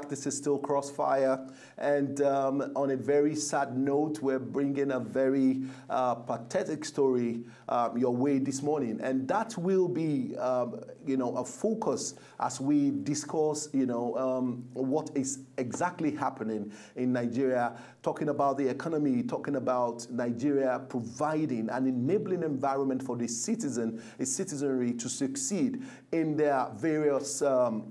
This is still Crossfire, and on a very sad note, we're bringing a very pathetic story your way this morning, and that will be, a focus as we discuss, what is exactly happening in Nigeria, talking about the economy, talking about Nigeria providing an enabling environment for the citizenry to succeed in their various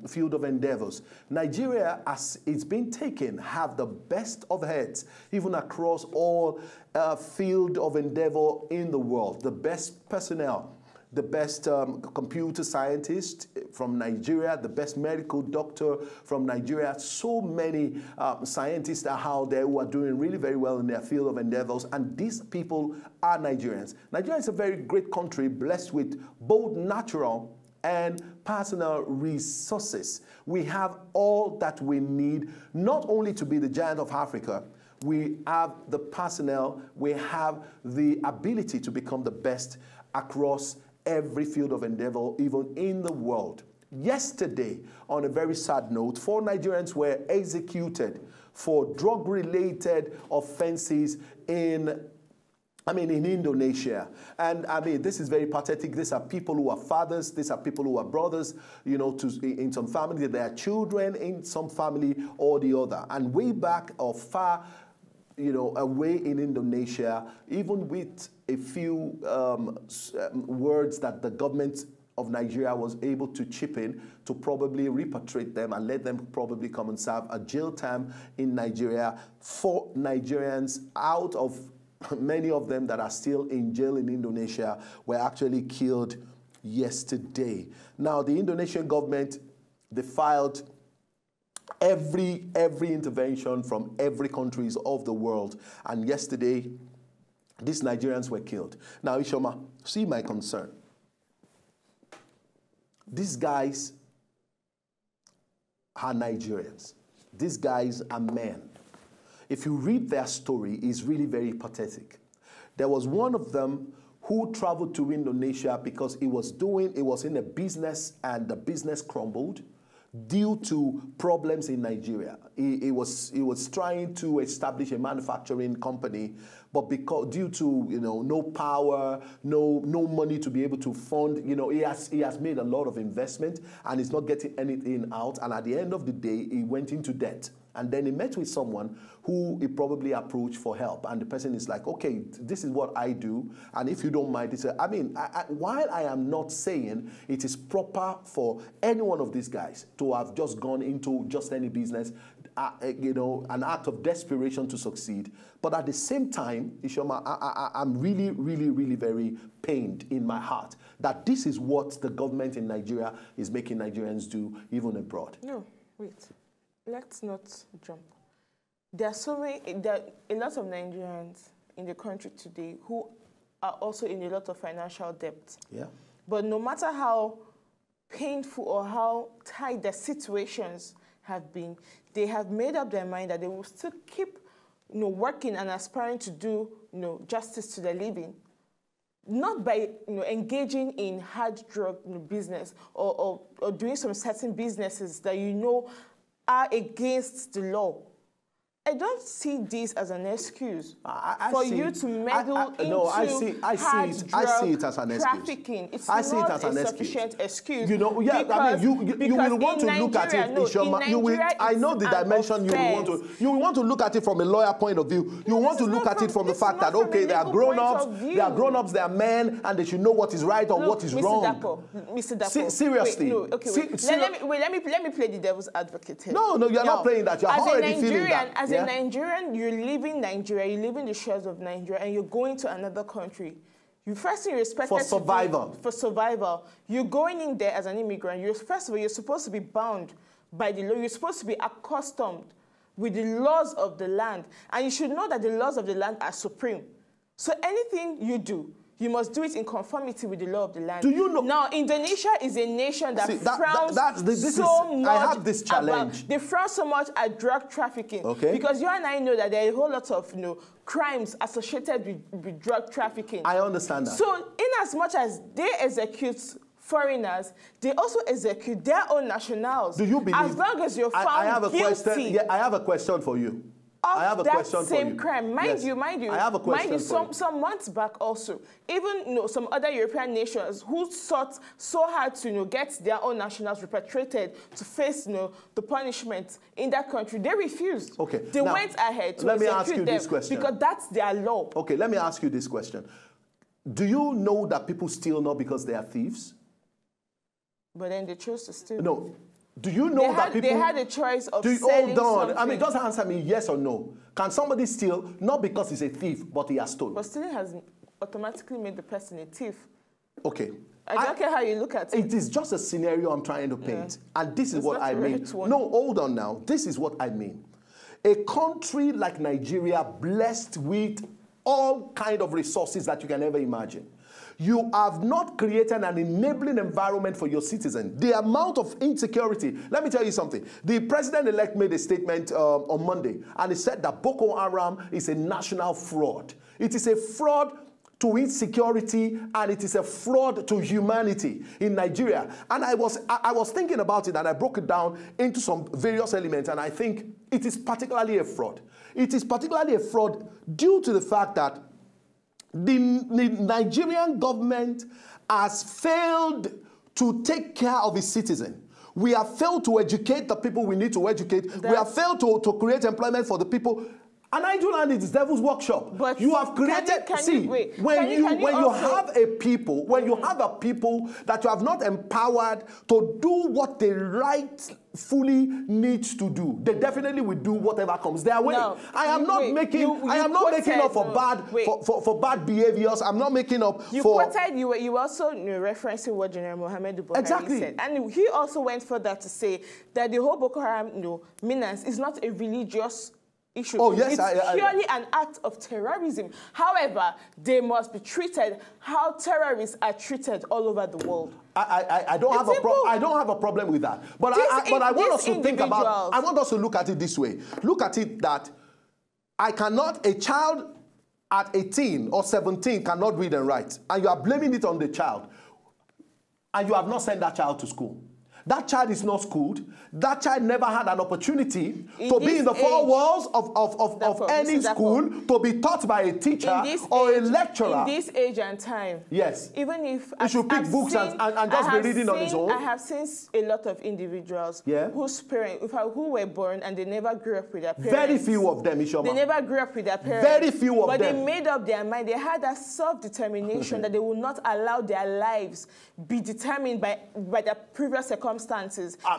field of endeavors. Nigeria, as it's been taken, have the best of heads, even across all field of endeavor in the world. The best personnel, the best computer scientist from Nigeria, the best medical doctor from Nigeria. So many scientists are out there who are doing really very well in their field of endeavors, and these people are Nigerians. Nigeria is a very great country, blessed with both natural and personal resources. We have all that we need, not only to be the giant of Africa. We have the personnel, we have the ability to become the best across every field of endeavor, even in the world. Yesterday, on a very sad note, 4 Nigerians were executed for drug-related offenses in Indonesia. And this is very pathetic. These are people who are fathers. These are people who are brothers, in some family. They are children in some family or the other. And way back or far, away in Indonesia, even with a few words that the government of Nigeria was able to chip in to probably repatriate them and let them probably come and serve a jail time in Nigeria. 4 Nigerians out of many of them that are still in jail in Indonesia were actually killed yesterday. Now, the Indonesian government, they filed every intervention from every countries of the world, and yesterday these Nigerians were killed. Now, Ishoma, see my concern. These guys are Nigerians. These guys are men. If you read their story, it's really very pathetic. There was one of them who traveled to Indonesia because he was in a business, and the business crumbled due to problems in Nigeria. He was trying to establish a manufacturing company, but due to no power, no money to be able to fund, he has made a lot of investment and is not getting anything out. And at the end of the day, he went into debt. And then he met with someone who he probably approached for help. And the person is like, okay, this is what I do. And if you don't mind, he said, while I am not saying it is proper for any one of these guys to have just gone into just any business, an act of desperation to succeed. But at the same time, Ishoma, I'm really, really, really very pained in my heart that this is what the government in Nigeria is making Nigerians do, even abroad. No, wait. Let's not jump. There are a lot of Nigerians in the country today who are also in a lot of financial debt. Yeah. But no matter how painful or how tight their situations have been, they have made up their mind that they will still keep, working and aspiring to do, justice to their living. Not by engaging in hard drug business or doing some certain businesses that are against the law. I don't see this as an excuse for you to meddle into hard drug trafficking. It's not a sufficient excuse. You will want to look at it. I know the dimension you will want to look at it from a lawyer point of view. You want to look at it from the fact that they are grown-ups, they are men, and they should know what is right or what is wrong. Mr. Dapo, seriously. Let me play the devil's advocate here. No, you're not playing that. You're already feeling that. As a Nigerian, you're leaving Nigeria, you live in the shores of Nigeria, and you're going to another country. You first respect for survival. For survival. You're going in there as an immigrant. First of all, you're supposed to be bound by the law. You're supposed to be accustomed with the laws of the land. And you should know that the laws of the land are supreme. So anything you do, you must do it in conformity with the law of the land. Do you know? Now, Indonesia is a nation that frowns so much. I have this challenge. They frown so much at drug trafficking. Okay. Because you and I know that there are a whole lot of crimes associated with drug trafficking. I understand that. So, in as much as they execute foreigners, they also execute their own nationals. Do you believe? As long as you're found I have a guilty. question. Yeah, I have a question for you. I have a question for you. Same crime, mind you. I have a question for you. Some months back also, even some other European nations who sought so hard to get their own nationals repatriated to face the punishment in that country, they refused. Okay. They went ahead to execute them because that's their law. Okay, let me ask you this question. Do you know that people steal not because they are thieves? But then they chose to steal. No. Do you know that people... They had a choice of selling hold on. something. I mean, just answer me yes or no. Can somebody steal not because he's a thief, but he has stolen? But stealing has automatically made the person a thief. Okay. I don't care how you look at it. It is just a scenario I'm trying to paint. Yeah. And this is what I mean. No, hold on now. This is what I mean. A country like Nigeria, blessed with all kind of resources that you can ever imagine. You have not created an enabling environment for your citizens. The amount of insecurity, let me tell you something. The president-elect made a statement on Monday, and he said that Boko Haram is a national fraud. It is a fraud to insecurity, and it is a fraud to humanity in Nigeria. And I was thinking about it, and I broke it down into some various elements, and I think it is particularly a fraud. It is particularly a fraud due to the fact that the Nigerian government has failed to take care of its citizens. We have failed to educate the people we need to educate. We have failed to create employment for the people. An idle land is the devil's workshop. But you have created. When you have a people that you have not empowered to do what they rightfully need to do, they definitely will do whatever comes their way. No, I am not making up for bad behaviors. I'm not making up for. You also referencing what General Muhammadu Buhari said, and he also went further to say that the whole Boko Haram menace is not a religious issue. Oh, yes, it's purely an act of terrorism. However, they must be treated how terrorists are treated all over the world. I don't have a problem with that. But I want us to think about. I want us to look at it this way. Look at it that a child at 18 or 17 cannot read and write, and you are blaming it on the child, and you have not sent that child to school. That child is not schooled. That child never had an opportunity to be in the four walls of any school, to be taught by a teacher or a lecturer. In this age and time. Yes. Even if he should pick books and just be reading on his own. I have seen a lot of individuals whose parents, who were born and they never grew up with their parents. Very few of them, Ishoma. They never grew up with their parents. Very few of them. But they made up their mind. They had that self-determination that they will not allow their lives be determined by their previous circumstances.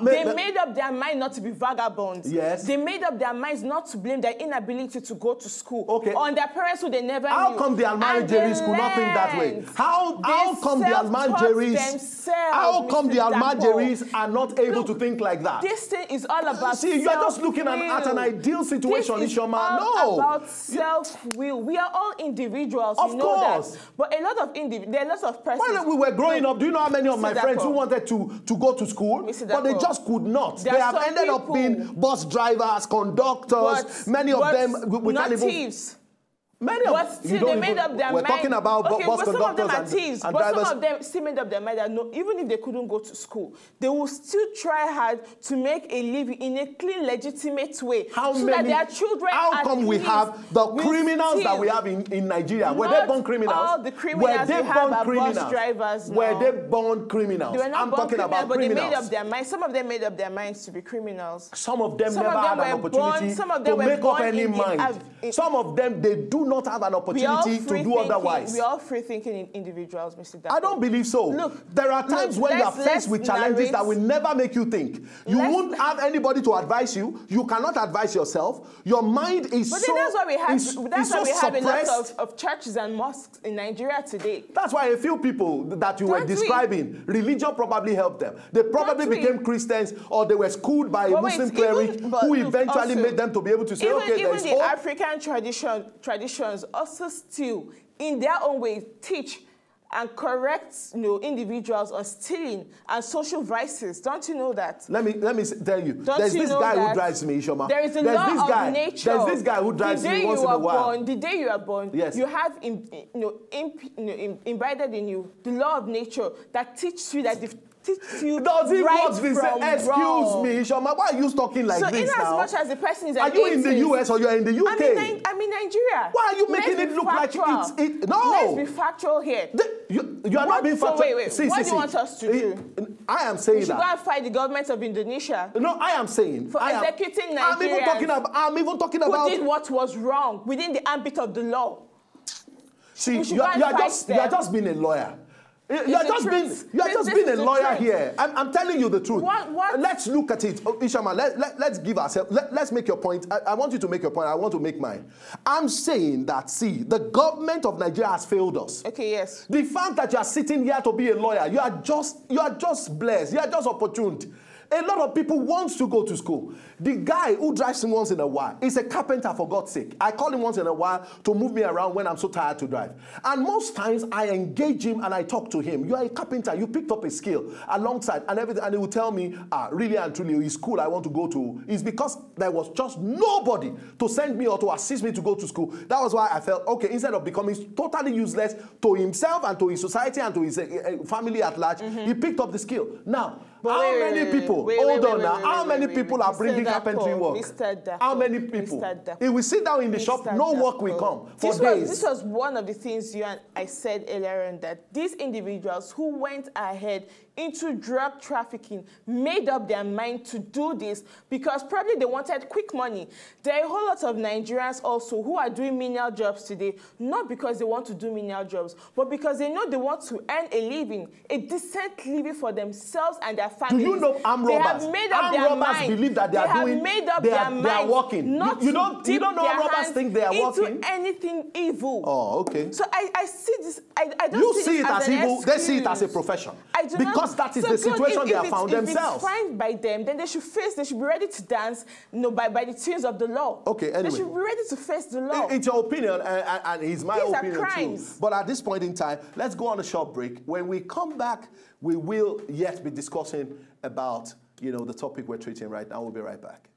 They made up their mind not to be vagabonds. Yes. They made up their minds not to blame their inability to go to school on their parents who they never knew. How come the Almanjeris could not think that way? How come the Almanjeris are not able to think like that? This thing is all about See, you're just looking at an ideal situation, Ishoma. No. About self-will. We are all individuals. Of course. That. But a lot of there are lots of persons. When we were growing up, do you know how many of my friends who wanted to go to school, but they just could not? They have ended up being bus drivers, conductors, many of them not thieves. Many of them. Still, they made up their mind. We're talking about bus conductors some of them are thieves, and but drivers. Some of them still made up their mind that even if they couldn't go to school, they will still try hard to make a living in a clean, legitimate way. That their children How come we have the criminals that we have in Nigeria? Were they born criminals? All the criminals we have are bus drivers now. Were they born criminals? They were not born talking about but criminals. They made up their minds. Some of them made up their minds to be criminals. Some of them never had an opportunity to make up any mind. Some of them, they do not have an opportunity to do otherwise. We are all free-thinking individuals, Mr. Dapper. I don't believe so. Look, there are times when you are faced with challenges that will never make you think. You won't have anybody to advise you. You cannot advise yourself. Your mind is but that's why we have. That's why we have a lot of churches and mosques in Nigeria today. That's why a few people that you were describing, religion probably helped them. They probably became Christians, or they were schooled by a Muslim cleric who eventually made them to be able to say, okay, there's hope. Even the African traditions also still, in their own way, teach and correct, individuals on stealing and social vices. Don't you know that? Let me tell you. There's this guy who drives me, Ishoma. There is a law of nature. There's this guy who drives me once in a while. The day you are born, yes, you have embedded in you the law of nature that teaches you that does it work the same? Excuse me, Ishoma. Why are you talking like this now? So in as much as the person is are you in the US or you're in the UK? I'm in Nigeria. Why are you making it look like it's... No! Let's be factual here. You are not being factual. Wait. What do you want us to do? I am saying that. We should go and fight the government of Indonesia. No, I am saying... For executing Nigerians. I'm even talking about... Who did what was wrong within the ambit of the law. See, you are just being a lawyer. You are just being a lawyer here. I'm telling you the truth. What? Let's look at it. Ishama, let's give ourselves, let's make your point. I want you to make your point. I want to make mine. I'm saying that, see, the government of Nigeria has failed us. Okay, yes. The fact that you are sitting here to be a lawyer, you are just blessed. You are just opportune. A lot of people want to go to school. The guy who drives him once in a while is a carpenter, for God's sake. I call him once in a while to move me around when I'm so tired to drive. And most times I engage him and I talk to him. You are a carpenter. You picked up a skill alongside and everything. And he will tell me, really and truly, his school I want to go to is because there was just nobody to send me or to assist me to go to school. That was why I felt, okay, instead of becoming totally useless to himself and to his society and to his family at large, he picked up the skill. Now, how many people? Hold on now. How many people are bringing carpentry work? How many people? If we sit down in the shop, no work will come for days. This was one of the things you and I said earlier on, that these individuals who went ahead into drug trafficking made up their mind to do this because probably they wanted quick money. There are a whole lot of Nigerians also who are doing menial jobs today, not because they want to do menial jobs, but because they know they want to earn a living, a decent living for themselves and their families. Do you know armed robbers? They have made up their mind. Believe that they are working. You don't know armed robbers think they are working? Into anything evil. Oh, okay. So I see this, I don't you see it as evil, they see it as a profession. Because that is the situation they have found themselves. If it's fine by them, then they should be ready to dance, by the tunes of the law. Okay, anyway. They should be ready to face the law. It's your opinion, and it's my opinion are crimes. too. But at this point in time, let's go on a short break. When we come back, we will yet be discussing about, the topic we're treating right now. We'll be right back.